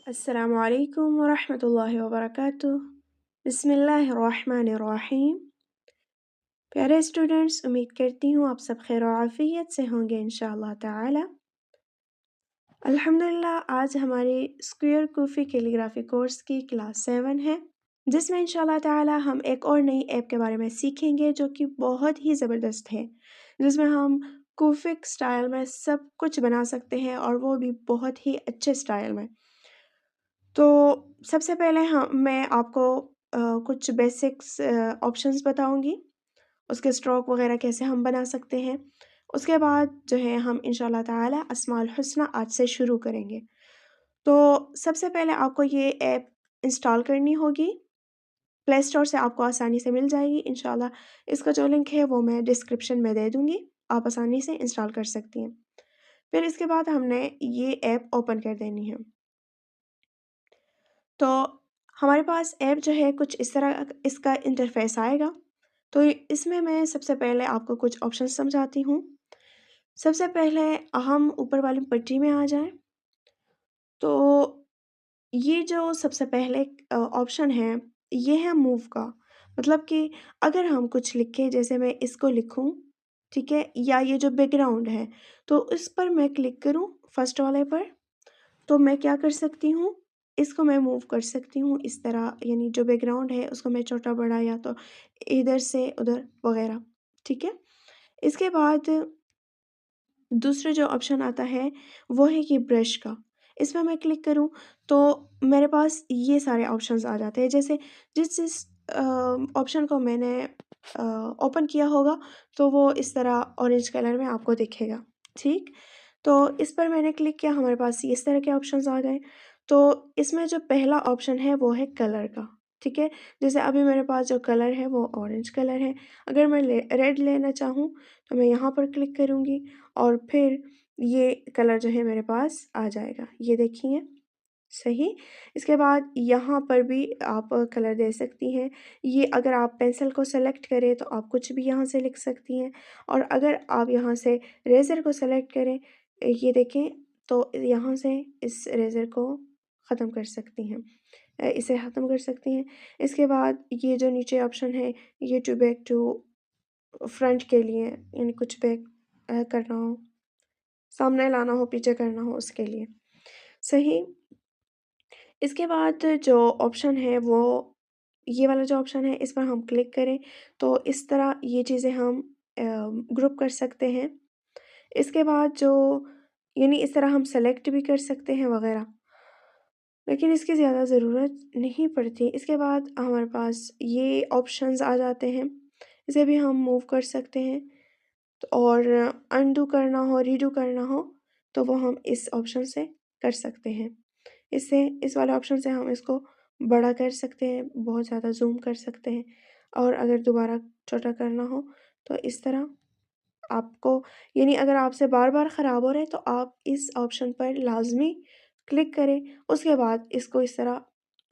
السلام علیکم ورحمۃ اللہ وبرکاتہ۔ بسم اللہ الرحمن الرحیم۔ پیارے اسٹوڈنٹس، امید کرتی ہوں آپ سب خیر و عافیت سے ہوں گے انشاءاللہ تعالی۔ الحمدللہ آج ہماری اسکوئر کوفی کیلیگرافی کورس کی کلاس 7 ہے، جس میں انشاءاللہ تعالی ہم ایک اور نئی ایپ کے بارے میں سیکھیں گے جو کہ بہت ہی زبردست ہے، جس میں ہم کوفک سٹائل میں سب کچھ بنا سکتے ہیں اور وہ بھی بہت ہی اچھے سٹائل میں۔ تو سب سے پہلے میں آپ کو کچھ بیسکس آپشنس بتاؤں گی، اس کے اسٹروک وغیرہ کیسے ہم بنا سکتے ہیں۔ اس کے بعد جو ہے ہم انشاءاللہ تعالی اسماء الحسنی آج سے شروع کریں گے۔ تو سب سے پہلے آپ کو یہ ایپ انسٹال کرنی ہوگی، پلے اسٹور سے آپ کو آسانی سے مل جائے گی انشاءاللہ۔ اس کا جو لنک ہے وہ میں ڈسکرپشن میں دے دوں گی، آپ آسانی سے انسٹال کر سکتی ہیں۔ پھر اس کے بعد ہم نے یہ ایپ اوپن کر دینی ہے۔ تو ہمارے پاس ایپ جو ہے کچھ اس طرح اس کا انٹرفیس آئے گا۔ تو اس میں سب سے پہلے آپ کو کچھ آپشن سمجھاتی ہوں۔ سب سے پہلے ہم اوپر والی پٹی میں آ جائیں تو یہ جو سب سے پہلے آپشن ہے یہ ہے موو کا، مطلب کہ اگر ہم کچھ لکھیں، جیسے میں اس کو لکھوں، ٹھیک ہے، یا یہ جو بیک گراؤنڈ ہے تو اس پر میں کلک کروں فرسٹ والے پر، تو میں کیا کر سکتی ہوں، اس کو میں موو کر سکتی ہوں اس طرح، یعنی جو بیک گراؤنڈ ہے اس کو میں چھوٹا بڑا یا تو ادھر سے ادھر وغیرہ، ٹھیک ہے۔ اس کے بعد دوسرا جو آپشن آتا ہے وہ ہے کہ برش کا، اس میں کلک کروں تو میرے پاس یہ سارے آپشنز آ جاتے ہیں۔ جیسے جس آپشن کو میں نے اوپن کیا ہوگا تو وہ اس طرح اورنج کلر میں آپ کو دکھے گا، ٹھیک۔ تو اس پر میں نے کلک کیا، ہمارے پاس اس طرح کے آپشنز آ گئے۔ تو اس میں جو پہلا آپشن ہے وہ ہے کلر کا، ٹھیک ہے۔ جیسے ابھی میرے پاس جو کلر ہے وہ اورنج کلر ہے، اگر میں ریڈ لینا چاہوں تو میں یہاں پر کلک کروں گی اور پھر یہ کلر جو ہے میرے پاس آ جائے گا، یہ دیکھیے، صحیح۔ اس کے بعد یہاں پر بھی آپ کلر دے سکتی ہیں، یہ اگر آپ پینسل کو سلیکٹ کریں تو آپ کچھ بھی یہاں سے لکھ سکتی ہیں، اور اگر آپ یہاں سے ریزر کو سلیکٹ کریں، یہ دیکھیں، تو یہاں سے اس ریزر کو ختم کر سکتی ہیں، اسے ختم کر سکتی ہیں۔ اس کے بعد یہ جو نیچے آپشن ہے یہ ٹو بیک ٹو فرنٹ کے لیے، یعنی کچھ بیک کرنا ہو، سامنے لانا ہو، پیچھے کرنا ہو، اس کے لیے، صحیح۔ اس کے بعد جو آپشن ہے وہ یہ والا جو آپشن ہے اس پر ہم کلک کریں تو اس طرح یہ چیزیں ہم گروپ کر سکتے ہیں۔ اس کے بعد جو یعنی اس طرح ہم سلیکٹ بھی کر سکتے ہیں وغیرہ، لیکن اس کی زیادہ ضرورت نہیں پڑتی۔ اس کے بعد ہمارے پاس یہ آپشنز آ جاتے ہیں، اسے بھی ہم موو کر سکتے ہیں، اور انڈو کرنا ہو، ریڈو کرنا ہو تو وہ ہم اس آپشن سے کر سکتے ہیں۔ اس والے آپشن سے ہم اس کو بڑا کر سکتے ہیں، بہت زیادہ زوم کر سکتے ہیں، اور اگر دوبارہ چھوٹا کرنا ہو تو اس طرح آپ کو، یعنی اگر آپ سے بار بار خراب ہو رہے تو آپ اس آپشن پر لازمی کلک کریں، اس کے بعد اس کو اس طرح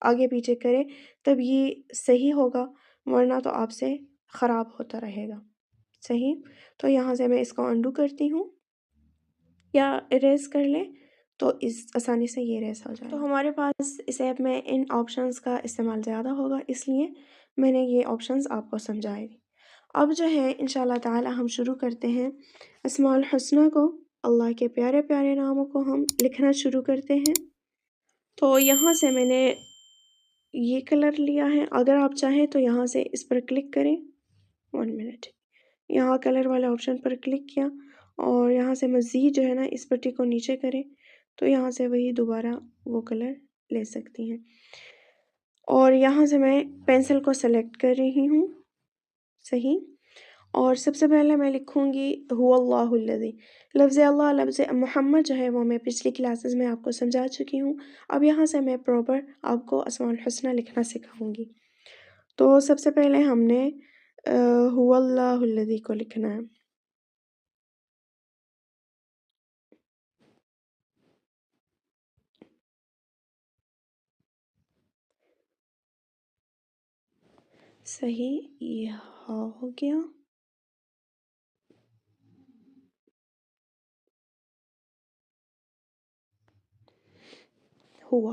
آگے پیچھے کریں، تب یہ صحیح ہوگا، ورنہ تو آپ سے خراب ہوتا رہے گا، صحیح۔ تو یہاں سے میں اس کو انڈو کرتی ہوں یا اریز کر لیں تو اس آسانی سے یہ اریز ہو جائے گا۔ تو ہمارے پاس اس ایپ میں ان آپشنز کا استعمال زیادہ ہوگا، اس لیے میں نے یہ آپشنز آپ کو سمجھائے دی۔ اب جو ہے انشاءاللہ تعالی ہم شروع کرتے ہیں اسماء الحسنی کو، اللہ کے پیارے پیارے ناموں کو ہم لکھنا شروع کرتے ہیں۔ تو یہاں سے میں نے یہ کلر لیا ہے، اگر آپ چاہیں تو یہاں سے اس پر کلک کریں، 1 منٹ، یہاں کلر والے آپشن پر کلک کیا اور یہاں سے مزید جو ہے نا اس پٹی کو نیچے کریں تو یہاں سے وہی دوبارہ وہ کلر لے سکتی ہیں، اور یہاں سے میں پینسل کو سلیکٹ کر رہی ہوں، صحیح۔ اور سب سے پہلے میں لکھوں گی هو اللہ الذی، لفظ اللہ، لفظ محمد جو ہے وہ میں پچھلی کلاسز میں آپ کو سمجھا چکی ہوں، اب یہاں سے میں پراپر آپ کو اسماء الحسنی لکھنا سکھاؤں گی۔ تو سب سے پہلے ہم نے هو اللہ الذی کو لکھنا ہے، صحیح، یہ ہو گیا۔ ہوا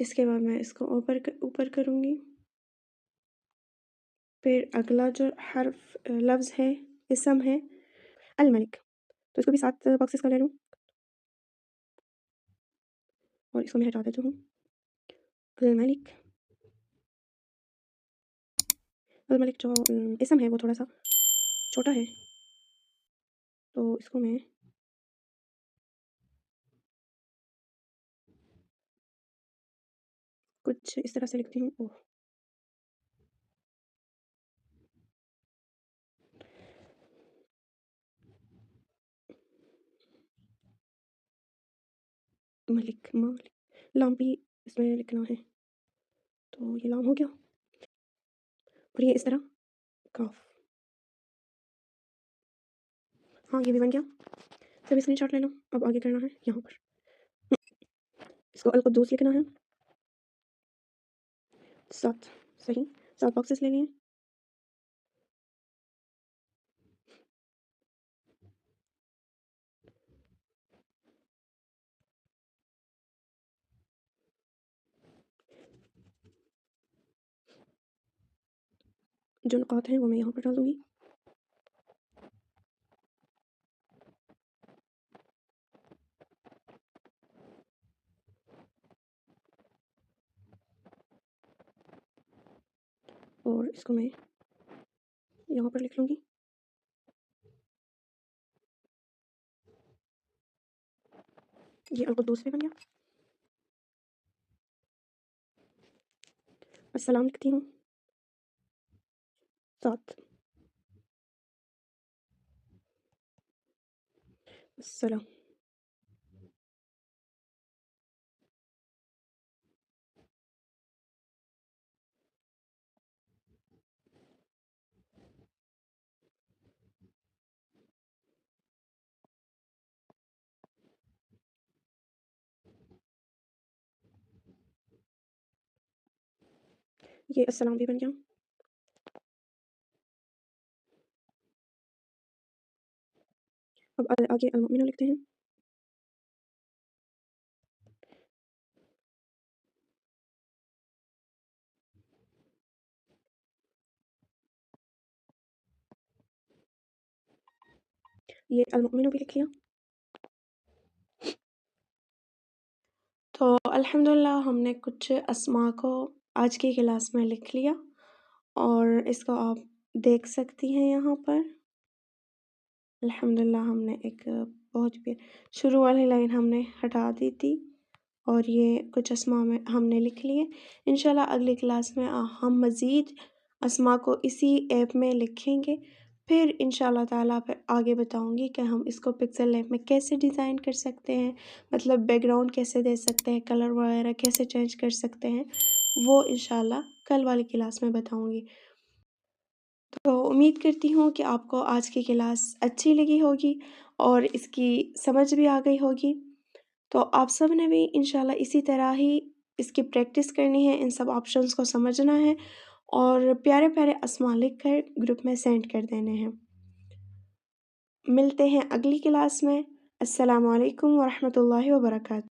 اس کے بعد میں اس کو اوپر کروں گی. پھر اگلا جو حرف لفظ ہے، اسم ہے الملک، تو اس کو بھی 7 باکسز کا لے لوں اور اس کو میں ہٹا دیتی ہوں. الملک جو اسم ہے وہ تھوڑا سا چھوٹا ہے، تو اس کو میں کچھ اس طرح سے لکھتی ہوں. ملک لام بھی اس میں لکھنا ہے، تو یہ لام ہو گیا. اور یہ اس طرح کاف. ہاں یہ بھی بن گیا. سب اسکرین شاٹ لے لو. اب آگے کرنا ہے یہاں پر اس کو القدوس لکھنا ہے. 7 صحیح 7 باکسز لے لیے. جو نقاط ہیں وہ میں یہاں پر ڈال دوں گی. اور اس کو میں یہاں پر لکھ لوں گی. یہ القدوس بھی بن گیا. السلام لکھتی ہوں 7. السلام. یہ السلام بھی بن گیا. اب آگے المؤمنون لکھتے ہیں. یہ المؤمنون بھی لکھ لیا. تو الحمدللہ ہم نے کچھ اسماء کو آج کی کلاس میں لکھ لیا، اور اس کو آپ دیکھ سکتی ہیں یہاں پر. الحمدللہ ہم نے ایک بہت شروع والی لائن ہم نے ہٹا دی تھی، اور یہ کچھ اسماء میں ہم نے لکھ لیے. انشاءاللہ اگلی کلاس میں ہم مزید اسماء کو اسی ایپ میں لکھیں گے. پھر انشاءاللہ تعالیٰ پھر آگے بتاؤں گی کہ ہم اس کو پکسل ایپ میں کیسے ڈیزائن کر سکتے ہیں، مطلب بیک گراؤنڈ کیسے دے سکتے ہیں، کلر وغیرہ کیسے چینج کر سکتے ہیں، وہ انشاءاللہ کل والی کلاس میں بتاؤں گی. تو امید کرتی ہوں کہ آپ کو آج کی کلاس اچھی لگی ہوگی اور اس کی سمجھ بھی آ گئی ہوگی. تو آپ سب نے بھی انشاءاللہ اسی طرح ہی اس کی پریکٹس کرنی ہے، ان سب آپشنس کو سمجھنا ہے اور پیارے پیارے اسماء لکھ کر گروپ میں سینڈ کر دینے ہیں. ملتے ہیں اگلی کلاس میں. السلام علیکم ورحمۃ اللہ وبرکاتہ.